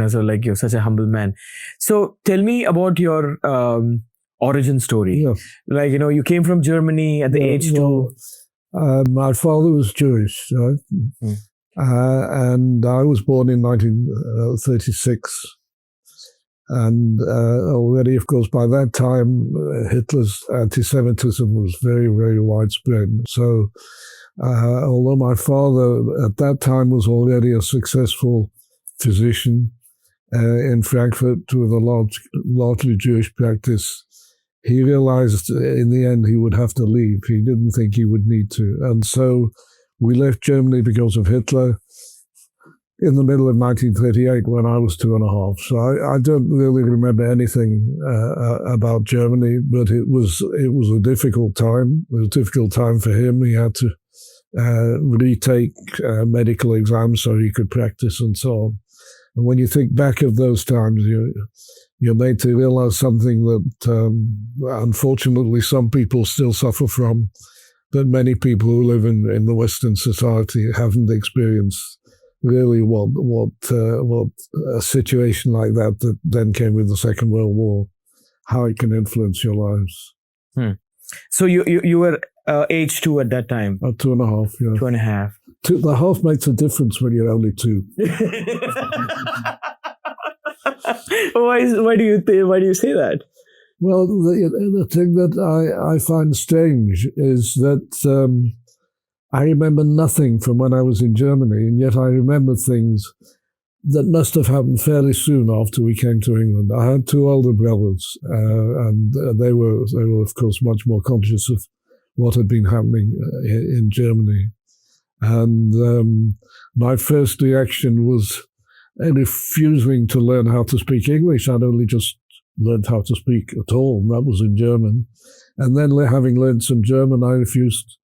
So like you're such a humble man. So tell me about your origin story. Yeah. Like, you came from Germany at the age well, my father was Jewish, right? And I was born in 1936. And already, of course, by that time, Hitler's anti-Semitism was very, very widespread. So although my father at that time was already a successful physician in Frankfurt with a largely Jewish practice, he realized in the end he would have to leave. He didn't think he would need to. And so we left Germany because of Hitler in the middle of 1938 when I was 2.5. So I don't really remember anything about Germany, but it was a difficult time. It was a difficult time for him. He had to retake medical exams so he could practice and so on. And when you think back of those times, you're made to realize something that unfortunately some people still suffer from, but many people who live in the Western society haven't experienced really what a situation like that then came with the Second World War, how it can influence your lives. So you were age 2 at that time? 2.5, yeah. 2.5. The half makes a difference when you're only 2. Why do you say that? Well, the thing that I find strange is that I remember nothing from when I was in Germany, and yet I remember things that must have happened fairly soon after we came to England. I had 2 older brothers, and they were, of course, much more conscious of what had been happening in Germany. And my first reaction was refusing to learn how to speak English. I'd only just learned how to speak at all, and that was in German. And then having learned some German, I refused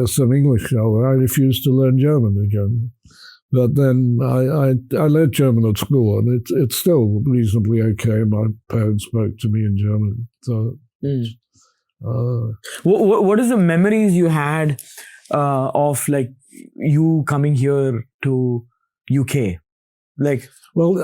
some English. I refused to learn German again. But then I learned German at school, and it's still reasonably okay. My parents spoke to me in German. So, what is the memories you had of like you coming here to UK? Like, well,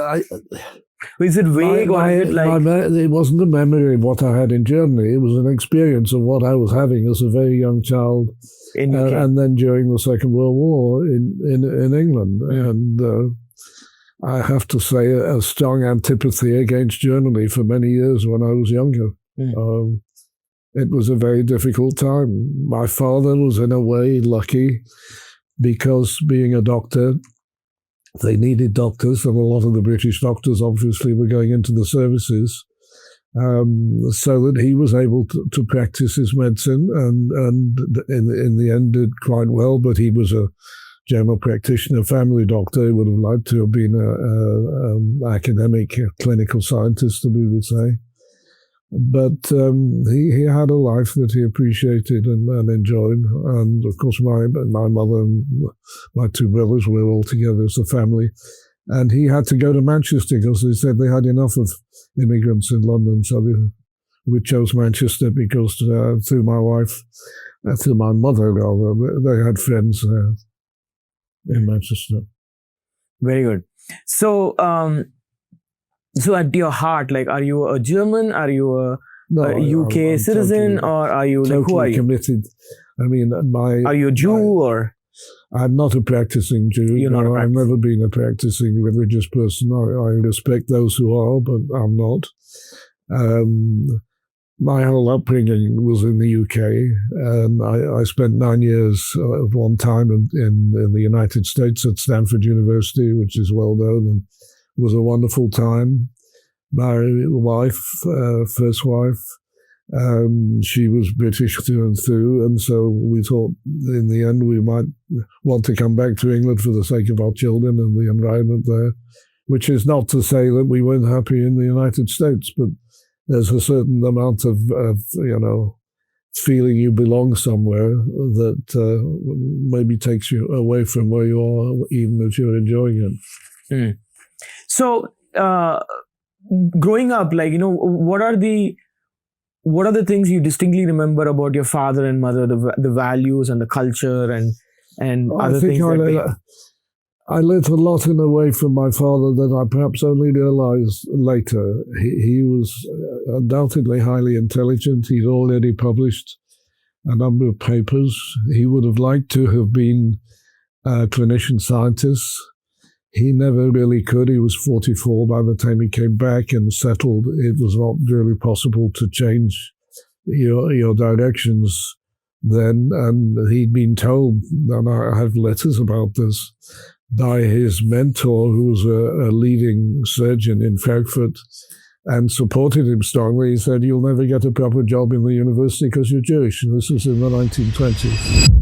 is it vague or is it like? It wasn't a memory of what I had in Germany. It was an experience of what I was having as a very young child, and then during the Second World War in England. And I have to say, a strong antipathy against Germany for many years when I was younger. It was a very difficult time. My father was in a way lucky because being a doctor, they needed doctors, and a lot of the British doctors obviously were going into the services, so that he was able to practice his medicine, and in the end did quite well. But he was a general practitioner, family doctor. He would have liked to have been an academic clinical scientist, as we would say. But he had a life that he appreciated and enjoyed. And of course, my mother and my 2 brothers were all together as a family. And he had to go to Manchester because they said they had enough of immigrants in London. So we chose Manchester because through my wife, through my mother rather, they had friends in Manchester. Very good. So, so at your heart, like, are you a German? Are you a UK citizen? Or are you, like, who are you? Committed. I mean, are you a Jew or? I'm not a practicing Jew. I've never been a practicing religious person. I respect those who are, but I'm not. My whole upbringing was in the UK, and I spent 9 years of one time in the United States at Stanford University, which is well known, and was a wonderful time. My wife, first wife, she was British through and through, and so we thought in the end we might want to come back to England for the sake of our children and the environment there, which is not to say that we weren't happy in the United States, but there's a certain amount of feeling you belong somewhere that maybe takes you away from where you are, even if you're enjoying it. So, growing up, like, what are the things you distinctly remember about your father and mother, the values and the culture and other things? I learnt a lot in a way from my father that I perhaps only realized later. He was undoubtedly highly intelligent. He'd already published a number of papers. He would have liked to have been a clinician scientist. He never really could. He was 44 by the time he came back and settled. It was not really possible to change your directions then. And he'd been told, and I have letters about this, by his mentor, who was a leading surgeon in Frankfurt, and supported him strongly. He said, "You'll never get a proper job in the university because you're Jewish." And this was in the 1920s.